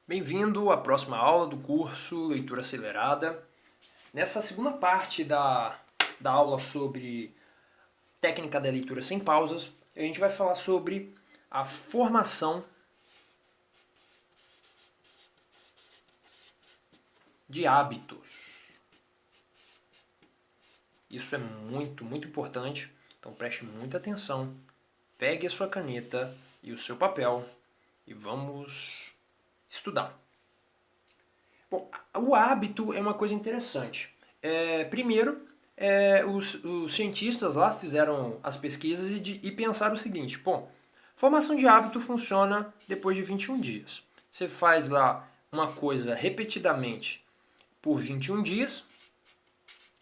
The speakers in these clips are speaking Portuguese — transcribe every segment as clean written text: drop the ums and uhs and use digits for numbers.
Bem-vindo à próxima aula do curso Leitura Acelerada. Nessa segunda parte da aula sobre técnica da leitura sem pausas, a gente vai falar sobre a formação de hábitos. Isso é muito importante, então preste muita atenção. Pegue a sua caneta e o seu papel e vamos estudar. Bom, o hábito é uma coisa interessante. Primeiro, os cientistas lá fizeram as pesquisas e pensaram o seguinte: bom, formação de hábito funciona depois de 21 dias. Você faz lá uma coisa repetidamente por 21 dias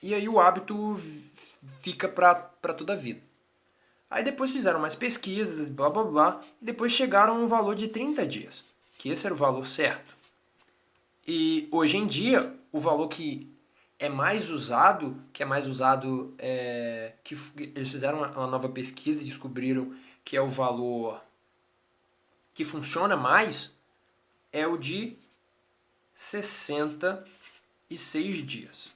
e aí o hábito fica para toda a vida. Aí depois fizeram mais pesquisas, blá blá blá, e depois chegaram a um valor de 30 dias, que esse era o valor certo. E hoje em dia, o valor que é mais usado, que eles fizeram uma nova pesquisa e descobriram que é o valor que funciona mais, é o de 66 dias.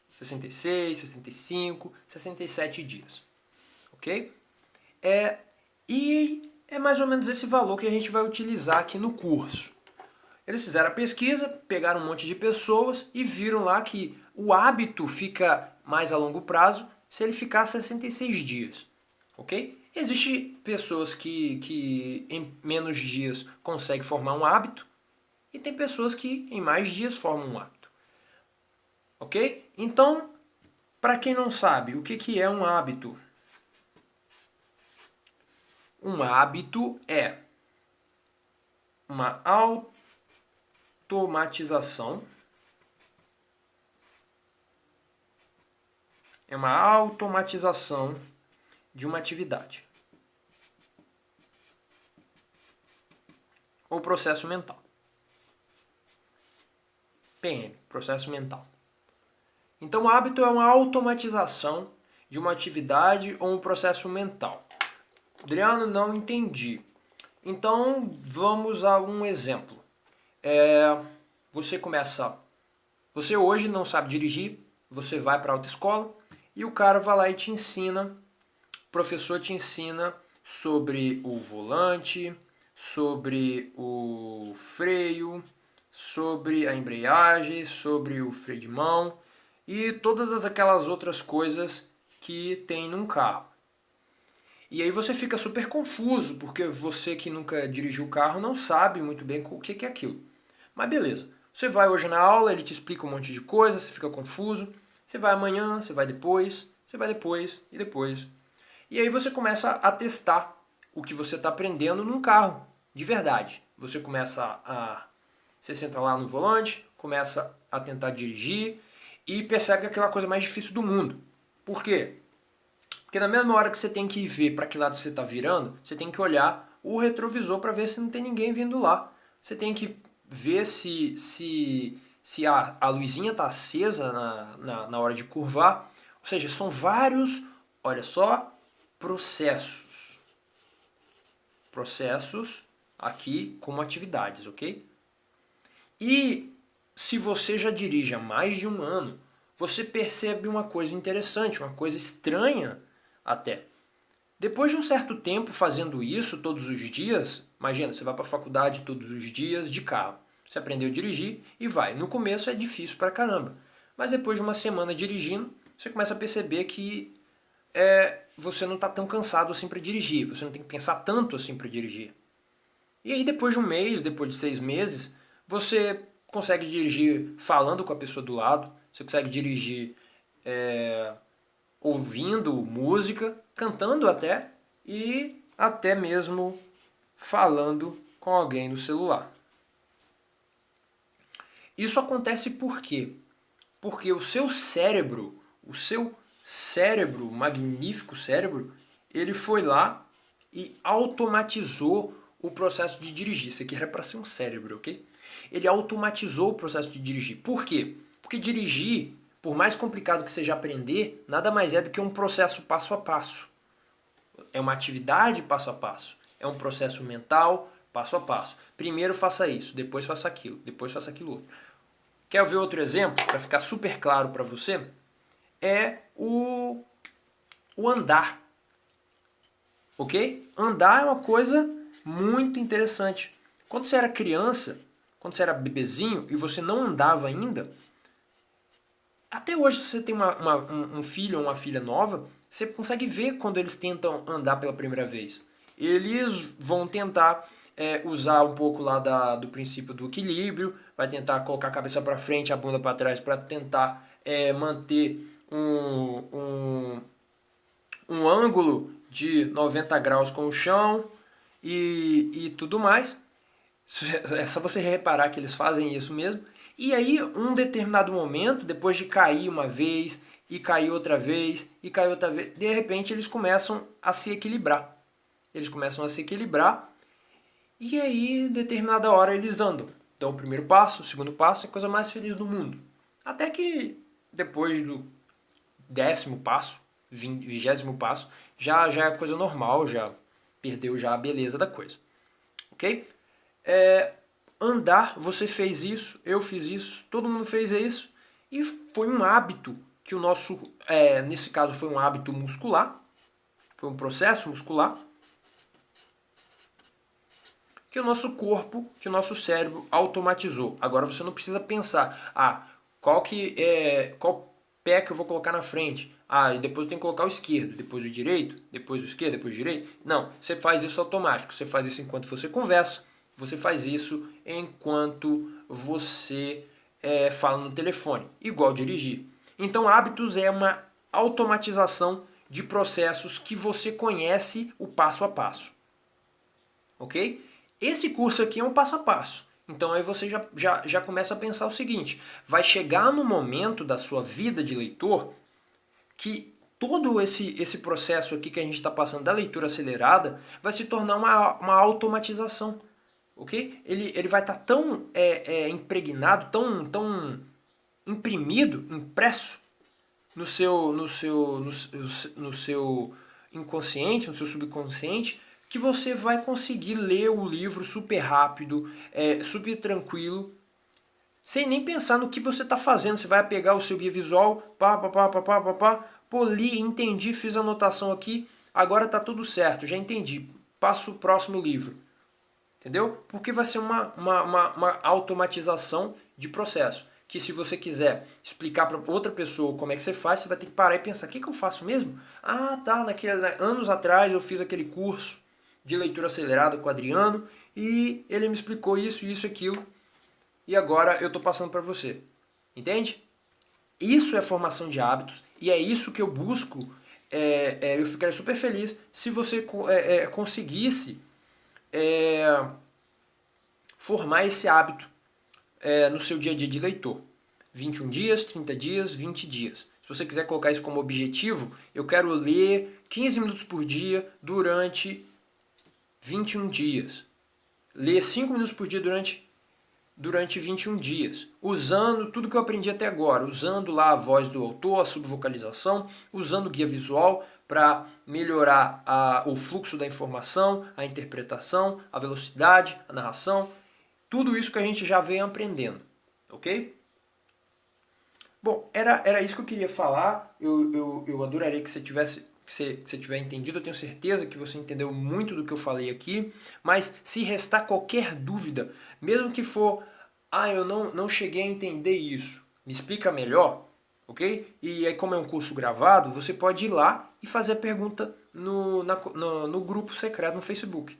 66, 65, 67 dias. Ok? E é mais ou menos esse valor que a gente vai utilizar aqui no curso. Eles fizeram a pesquisa, pegaram um monte de pessoas e viram lá que o hábito fica mais a longo prazo se ele ficar 66 dias. Ok? Existem pessoas que em menos dias conseguem formar um hábito e tem pessoas que em mais dias formam um hábito. Ok? Então, para quem não sabe, o que é um hábito? Um hábito é uma automatização. É uma automatização de uma atividade ou processo mental. PM, processo mental. Então, o hábito é uma automatização de uma atividade ou um processo mental. Adriano, não entendi. Então, vamos a um exemplo. Você hoje não sabe dirigir, você vai para a autoescola e o cara vai lá e te ensina, o professor te ensina sobre o volante, sobre o freio, sobre a embreagem, sobre o freio de mão e todas aquelas outras coisas que tem num carro. E aí você fica super confuso, porque você que nunca dirigiu o carro não sabe muito bem o que é aquilo. Mas beleza, você vai hoje na aula, ele te explica um monte de coisa, você fica confuso, você vai amanhã, você vai depois e depois. E aí você começa a testar o que você está aprendendo num carro, de verdade. Você senta lá no volante, começa a tentar dirigir e percebe que é aquela coisa mais difícil do mundo. Por quê? Porque na mesma hora que você tem que ver para que lado você está virando, você tem que olhar o retrovisor para ver se não tem ninguém vindo lá. Você tem que ver se a luzinha está acesa na hora de curvar. Ou seja, são vários, olha só, processos. Processos aqui como atividades, ok? E se você já dirige há mais de um ano, você percebe uma coisa interessante, uma coisa estranha até. Depois de um certo tempo fazendo isso todos os dias, imagina, você vai para a faculdade todos os dias de carro. Você aprendeu a dirigir e vai. No começo é difícil pra caramba. Mas depois de uma semana dirigindo, você começa a perceber que você não está tão cansado assim para dirigir. Você não tem que pensar tanto assim para dirigir. E aí depois de um mês, depois de 6 meses, você consegue dirigir falando com a pessoa do lado. Você consegue dirigir ouvindo música, cantando até, e até mesmo falando com alguém no celular. Isso acontece por quê? Porque o seu cérebro, o magnífico cérebro, ele foi lá e automatizou o processo de dirigir. Isso aqui era para ser um cérebro, ok? Ele automatizou o processo de dirigir. Por quê? Porque dirigir, por mais complicado que seja aprender, nada mais é do que um processo passo a passo. É uma atividade passo a passo. É um processo mental passo a passo. Primeiro faça isso, depois faça aquilo, depois faça aquilo outro. Quer ver outro exemplo, para ficar super claro para você? É o andar. Ok? Andar é uma coisa muito interessante. Quando você era criança, quando você era bebezinho e você não andava ainda, até hoje, se você tem um filho ou uma filha nova, você consegue ver quando eles tentam andar pela primeira vez. Eles vão tentar usar um pouco lá do princípio do equilíbrio, vai tentar colocar a cabeça para frente, a bunda para trás, para tentar manter um ângulo de 90 graus com o chão e tudo mais. É só você reparar que eles fazem isso mesmo. E aí, um determinado momento, depois de cair uma vez, e cair outra vez, e cair outra vez, de repente eles começam a se equilibrar. Eles começam a se equilibrar, e aí, em determinada hora, eles andam. Então, o primeiro passo, o segundo passo, é a coisa mais feliz do mundo. Até que, depois do 10º passo, 20º passo, já é coisa normal, já perdeu já a beleza da coisa. Ok? Andar, você fez isso, eu fiz isso, todo mundo fez isso, e foi um hábito que o nosso, nesse caso foi um hábito muscular, foi um processo muscular, que o nosso corpo, que o nosso cérebro automatizou. Agora você não precisa pensar, qual pé que eu vou colocar na frente? E depois eu tenho que colocar o esquerdo, depois o direito, depois o esquerdo, depois o direito. Não, você faz isso automático, você faz isso enquanto você conversa, você faz isso enquanto você fala no telefone, igual dirigir. Então hábitos é uma automatização de processos que você conhece o passo a passo. Ok? Esse curso aqui é um passo a passo. Então aí você já começa a pensar o seguinte, vai chegar no momento da sua vida de leitor que todo esse processo aqui que a gente está passando da leitura acelerada vai se tornar uma automatização. Ok? Ele vai estar tão impregnado, tão imprimido, impresso no seu inconsciente, no seu subconsciente, que você vai conseguir ler o livro super rápido, super tranquilo, sem nem pensar no que você está fazendo. Você vai pegar o seu guia visual, li, entendi, fiz a anotação aqui, agora está tudo certo, já entendi, passo o próximo livro. Entendeu? Porque vai ser uma automatização de processo. Que se você quiser explicar para outra pessoa como é que você faz, você vai ter que parar e pensar, o que eu faço mesmo? Anos atrás eu fiz aquele curso de leitura acelerada com o Adriano e ele me explicou isso, isso e aquilo e agora eu estou passando para você. Entende? Isso é formação de hábitos e é isso que eu busco. Eu ficaria super feliz se você conseguisse formar esse hábito no seu dia a dia de leitor. 21 dias, 30 dias, 20 dias. Se você quiser colocar isso como objetivo, eu quero ler 15 minutos por dia durante 21 dias. Ler 5 minutos por dia durante 21 dias, usando tudo que eu aprendi até agora, usando lá a voz do autor, a subvocalização, usando o guia visual para melhorar o fluxo da informação, a interpretação, a velocidade, a narração, tudo isso que a gente já vem aprendendo, ok? Bom, era isso que eu queria falar. Eu adoraria que você tiver entendido. Eu tenho certeza que você entendeu muito do que eu falei aqui. Mas se restar qualquer dúvida, mesmo que for, eu não cheguei a entender isso, me explica melhor, ok? E aí, como é um curso gravado, você pode ir lá e fazer a pergunta no grupo secreto no Facebook.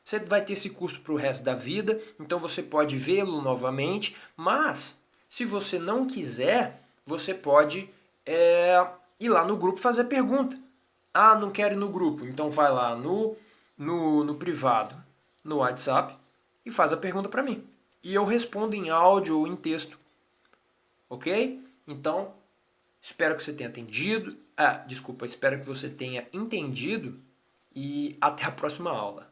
Você vai ter esse curso para o resto da vida, então você pode vê-lo novamente, mas se você não quiser, você pode ir lá no grupo e fazer a pergunta. Não quero ir no grupo, então vai lá no privado, no WhatsApp, e faz a pergunta para mim. E eu respondo em áudio ou em texto. Ok? Então, espero que você tenha entendido. Espero que você tenha entendido e até a próxima aula.